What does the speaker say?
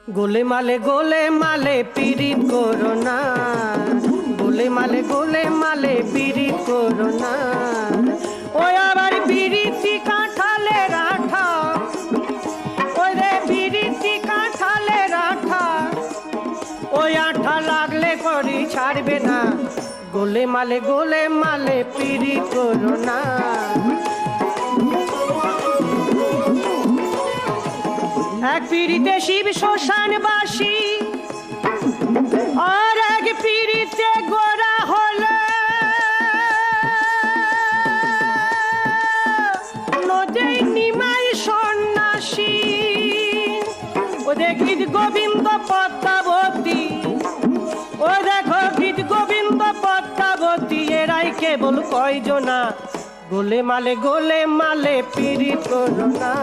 গোলে মালে পীড়িত করো না, গোলে মালে পীড়িত করো না। ওই আবার বিড়িতি কাঁঠালের আঠা, ওই রে বিড়িতি কাঁঠালের আঠা, ওই আঠা লাগলে করি ছাড়বে না। গোলে মালে পীড়িত করো না। এক পিড়িতে শিব শ্মশানবাসী, আর এক পিড়িতে গোরা হলে নদী নিমাই সন্ন্যাসী। ও দেখি গোবিন্দ পদ্মাবতী, ও দেখো গীত গোবিন্দ পদ্মাবতী, এরাই কেবল কয়জনা। গোলে মালে পীড়িত করো না।